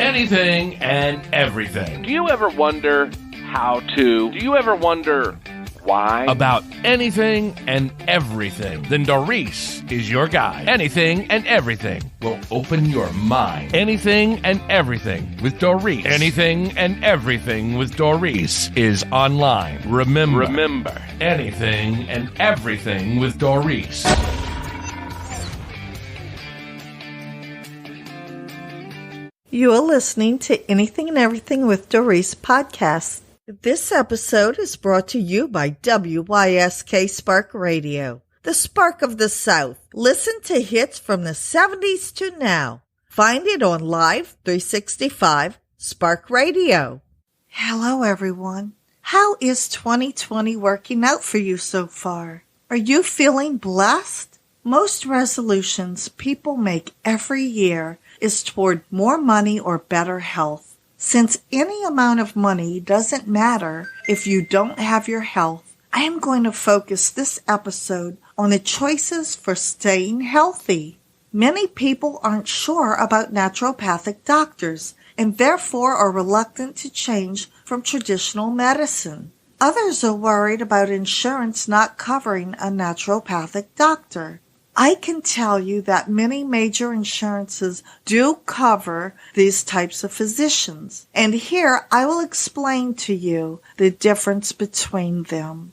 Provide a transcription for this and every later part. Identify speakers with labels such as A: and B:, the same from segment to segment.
A: anything and everything.
B: Do you ever wonder how to? Do you ever wonder why?
A: About anything and everything. Then Doris is your guide. Anything and everything will open your mind. Anything and everything with Doris. Anything and everything with Doris is online. Remember. Anything and everything with Doris.
C: You are listening to Anything and Everything with Doris podcast. This episode is brought to you by WYSK Spark Radio, the spark of the South. Listen to hits from the 70s to now. Find it on Live 365 Spark Radio. Hello, everyone. How is 2020 working out for you so far? Are you feeling blessed? Most resolutions people make every year is toward more money or better health. Since any amount of money doesn't matter if you don't have your health, I am going to focus this episode on the choices for staying healthy. Many people aren't sure about naturopathic doctors and therefore are reluctant to change from traditional medicine. Others are worried about insurance not covering a naturopathic doctor. I can tell you that many major insurances do cover these types of physicians, and here I will explain to you the difference between them.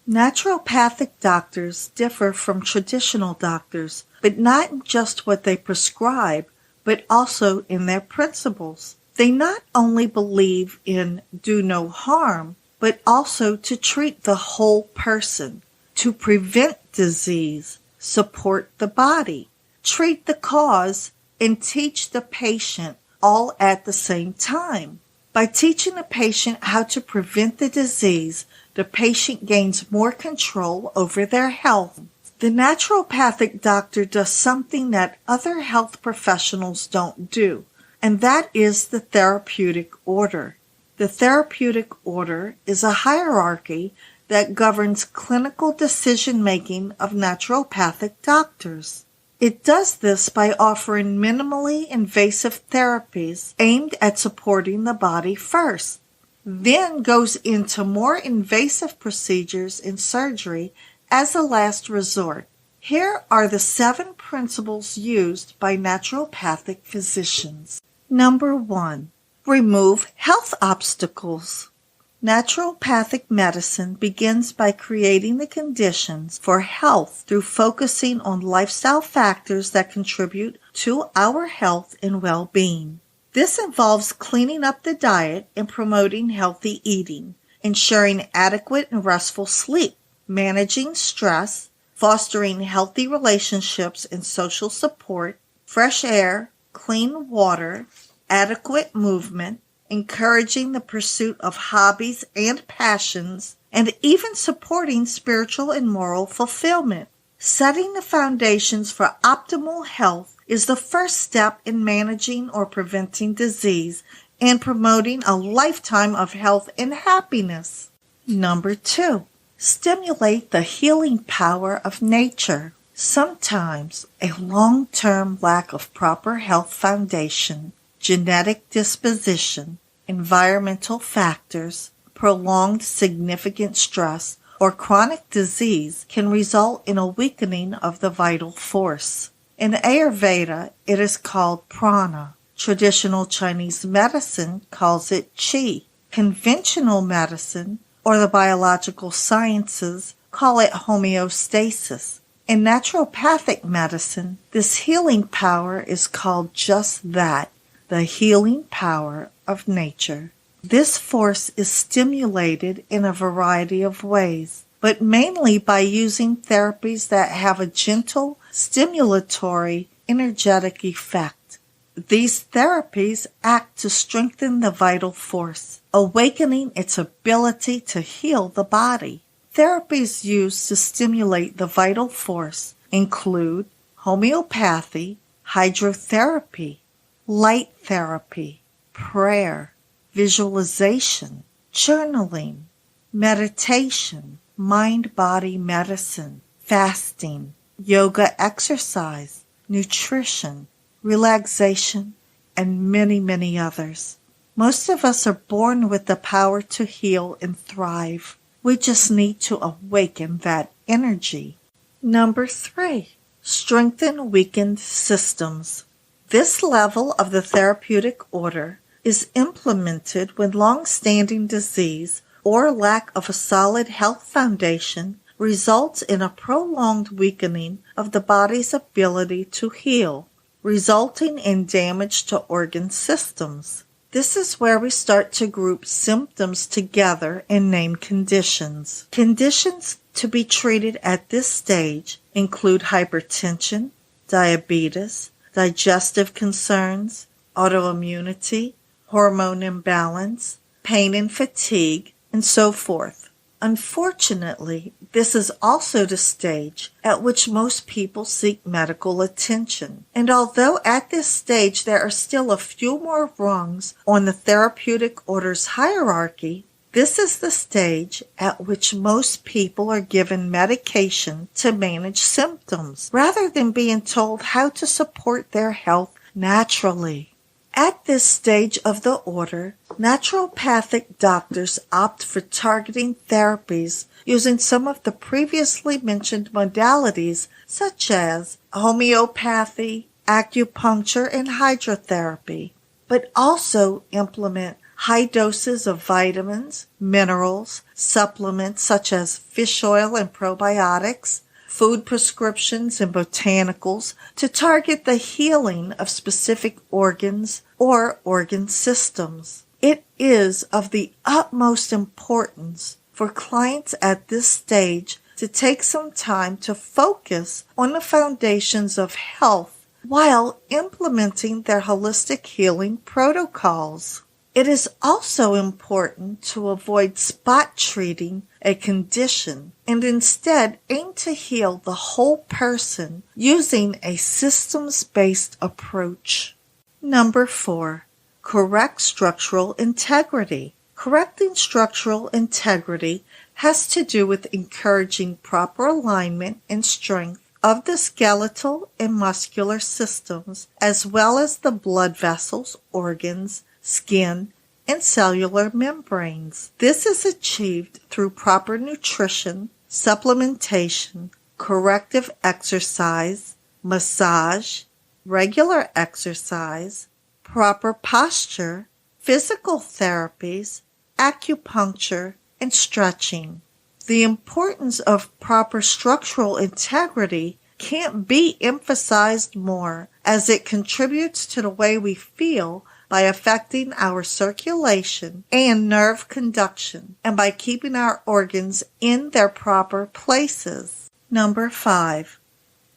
C: Naturopathic doctors differ from traditional doctors, but not in just what they prescribe, but also in their principles. They not only believe in do no harm, but also to treat the whole person, to prevent disease, support the body, treat the cause, and teach the patient all at the same time. By teaching the patient how to prevent the disease, the patient gains more control over their health. The naturopathic doctor does something that other health professionals don't do, and that is the therapeutic order. The therapeutic order is a hierarchy that governs clinical decision-making of naturopathic doctors. It does this by offering minimally invasive therapies aimed at supporting the body first, then goes into more invasive procedures and surgery as a last resort. Here are the 7 principles used by naturopathic physicians. Number 1. Remove health obstacles. Naturopathic medicine begins by creating the conditions for health through focusing on lifestyle factors that contribute to our health and well-being. This involves cleaning up the diet and promoting healthy eating, ensuring adequate and restful sleep, managing stress, fostering healthy relationships and social support, fresh air, clean water, adequate movement, encouraging the pursuit of hobbies and passions, and even supporting spiritual and moral fulfillment. Setting the foundations for optimal health is the first step in managing or preventing disease and promoting a lifetime of health and happiness. Number 2. Stimulate the healing power of nature. Sometimes a long-term lack of proper health foundation, genetic disposition, environmental factors, prolonged significant stress, or chronic disease can result in a weakening of the vital force. In Ayurveda, it is called prana. Traditional Chinese medicine calls it qi. Conventional medicine, or the biological sciences, call it homeostasis. In naturopathic medicine, this healing power is called just that, the healing power of nature. This force is stimulated in a variety of ways, but mainly by using therapies that have a gentle, stimulatory, energetic effect. These therapies act to strengthen the vital force, awakening its ability to heal the body. Therapies used to stimulate the vital force include homeopathy, hydrotherapy, light therapy, prayer, visualization, journaling, meditation, mind-body medicine, fasting, yoga exercise, nutrition, relaxation, and many, many others. Most of us are born with the power to heal and thrive. We just need to awaken that energy. Number 3, strengthen weakened systems. This level of the therapeutic order is implemented when long-standing disease or lack of a solid health foundation results in a prolonged weakening of the body's ability to heal, resulting in damage to organ systems. This is where we start to group symptoms together and name conditions. Conditions to be treated at this stage include hypertension, diabetes, digestive concerns, autoimmunity, hormone imbalance, pain and fatigue, and so forth. Unfortunately, this is also the stage at which most people seek medical attention. And although at this stage there are still a few more rungs on the therapeutic order's hierarchy, this is the stage at which most people are given medication to manage symptoms, rather than being told how to support their health naturally. At this stage of the order, naturopathic doctors opt for targeting therapies using some of the previously mentioned modalities such as homeopathy, acupuncture, and hydrotherapy, but also implement high doses of vitamins, minerals, supplements such as fish oil and probiotics, food prescriptions and botanicals to target the healing of specific organs or organ systems. It is of the utmost importance for clients at this stage to take some time to focus on the foundations of health while implementing their holistic healing protocols. It is also important to avoid spot treating a condition and instead aim to heal the whole person using a systems-based approach. Number 4, correct structural integrity. Correcting structural integrity has to do with encouraging proper alignment and strength of the skeletal and muscular systems, as well as the blood vessels, organs, skin, and cellular membranes. This is achieved through proper nutrition, supplementation, corrective exercise, massage, regular exercise, proper posture, physical therapies, acupuncture, and stretching. The importance of proper structural integrity can't be emphasized more, as it contributes to the way we feel by affecting our circulation and nerve conduction, and by keeping our organs in their proper places. Number 5,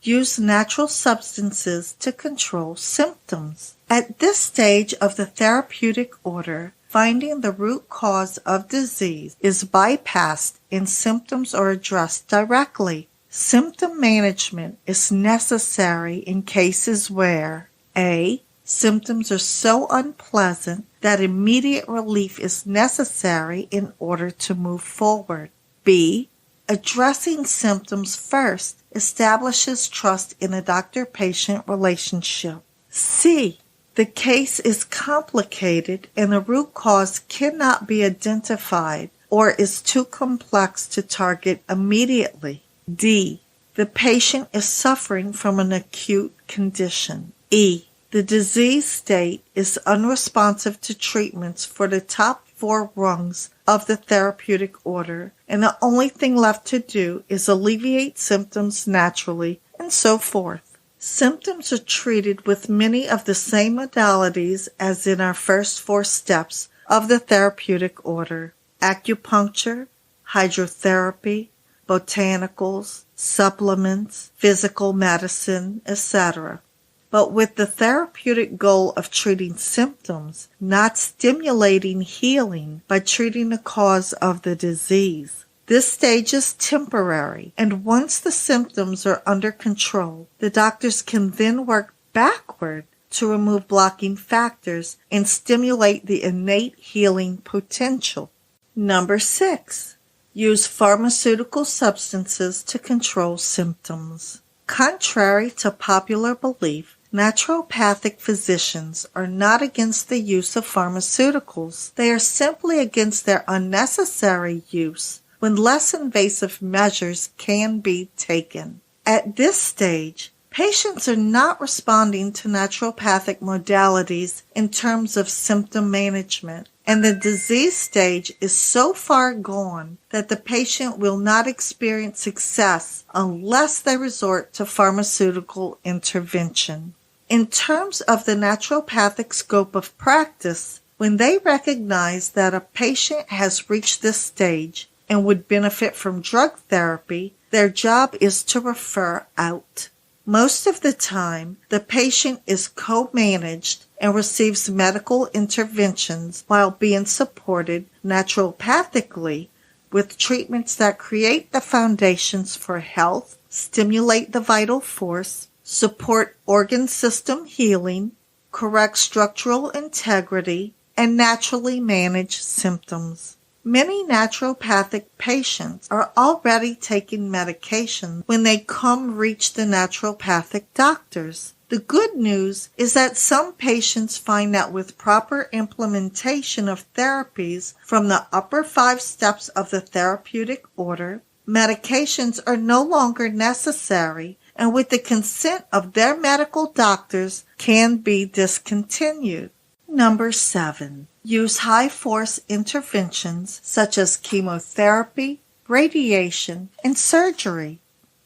C: use natural substances to control symptoms. At this stage of the therapeutic order, finding the root cause of disease is bypassed and symptoms are addressed directly. Symptom management is necessary in cases where A, symptoms are so unpleasant that immediate relief is necessary in order to move forward. B, addressing symptoms first establishes trust in a doctor-patient relationship. C, the case is complicated and the root cause cannot be identified or is too complex to target immediately. D, the patient is suffering from an acute condition. E, the disease state is unresponsive to treatments for the top 4 rungs of the therapeutic order, and the only thing left to do is alleviate symptoms naturally, and so forth. Symptoms are treated with many of the same modalities as in our first 4 steps of the therapeutic order: acupuncture, hydrotherapy, botanicals, supplements, physical medicine, etc., but with the therapeutic goal of treating symptoms, not stimulating healing by treating the cause of the disease. This stage is temporary, and once the symptoms are under control, the doctors can then work backward to remove blocking factors and stimulate the innate healing potential. Number 6, use pharmaceutical substances to control symptoms. Contrary to popular belief, Naturopathic physicians are not against the use of pharmaceuticals. They are simply against their unnecessary use when less invasive measures can be taken. At this stage, patients are not responding to naturopathic modalities in terms of symptom management, and the disease stage is so far gone that the patient will not experience success unless they resort to pharmaceutical intervention. In terms of the naturopathic scope of practice, when they recognize that a patient has reached this stage and would benefit from drug therapy, their job is to refer out. Most of the time, the patient is co-managed and receives medical interventions while being supported naturopathically with treatments that create the foundations for health, stimulate the vital force, support organ system healing, correct structural integrity, and naturally manage symptoms. Many naturopathic patients are already taking medication when they come reach the naturopathic doctors. The good news is that some patients find that with proper implementation of therapies from the upper 5 steps of the therapeutic order, medications are no longer necessary and with the consent of their medical doctors can be discontinued. Number 7. Use high-force interventions such as chemotherapy, radiation, and surgery.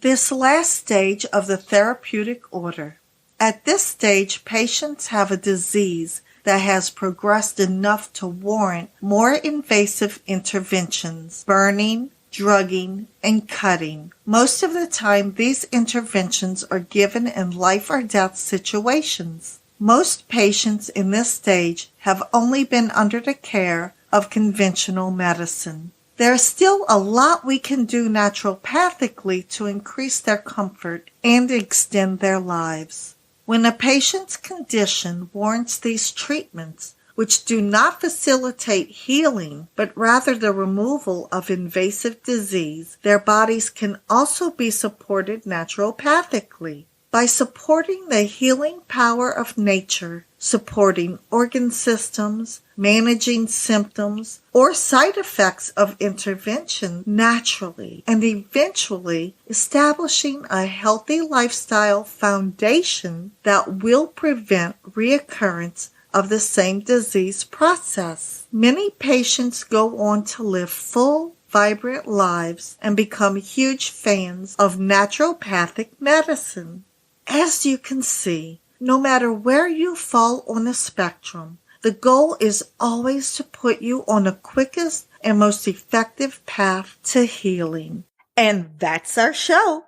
C: This last stage of the therapeutic order. At this stage, patients have a disease that has progressed enough to warrant more invasive interventions, burning, drugging, and cutting. Most of the time, these interventions are given in life or death situations. Most patients in this stage have only been under the care of conventional medicine. There is still a lot we can do naturopathically to increase their comfort and extend their lives. When a patient's condition warrants these treatments, which do not facilitate healing, but rather the removal of invasive disease, their bodies can also be supported naturopathically. By supporting the healing power of nature, supporting organ systems, managing symptoms, or side effects of intervention naturally, and eventually establishing a healthy lifestyle foundation that will prevent reoccurrence of the same disease process. Many patients go on to live full, vibrant lives and become huge fans of naturopathic medicine. As you can see, no matter where you fall on the spectrum, the goal is always to put you on the quickest and most effective path to healing. And that's our show.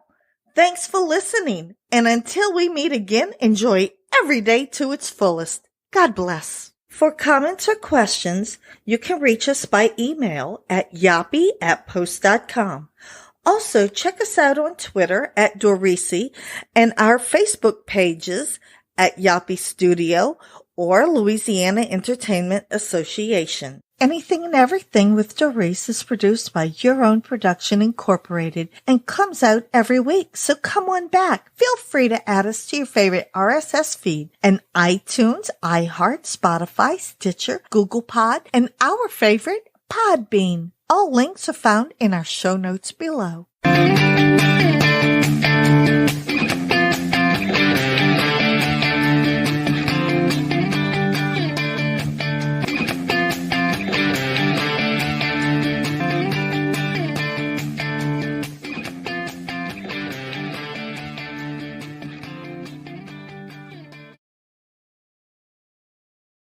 C: Thanks for listening. And until we meet again, enjoy every day to its fullest. God bless. For comments or questions, you can reach us by email at yopi@post.com. Also, check us out on Twitter at Dorisi and our Facebook pages at YOPI Studio or Louisiana Entertainment Association. Anything and Everything with Doris is produced by Your Own Production Incorporated and comes out every week, so come on back. Feel free to add us to your favorite RSS feed and iTunes, iHeart, Spotify, Stitcher, Google Pod, and our favorite, Podbean. All links are found in our show notes below.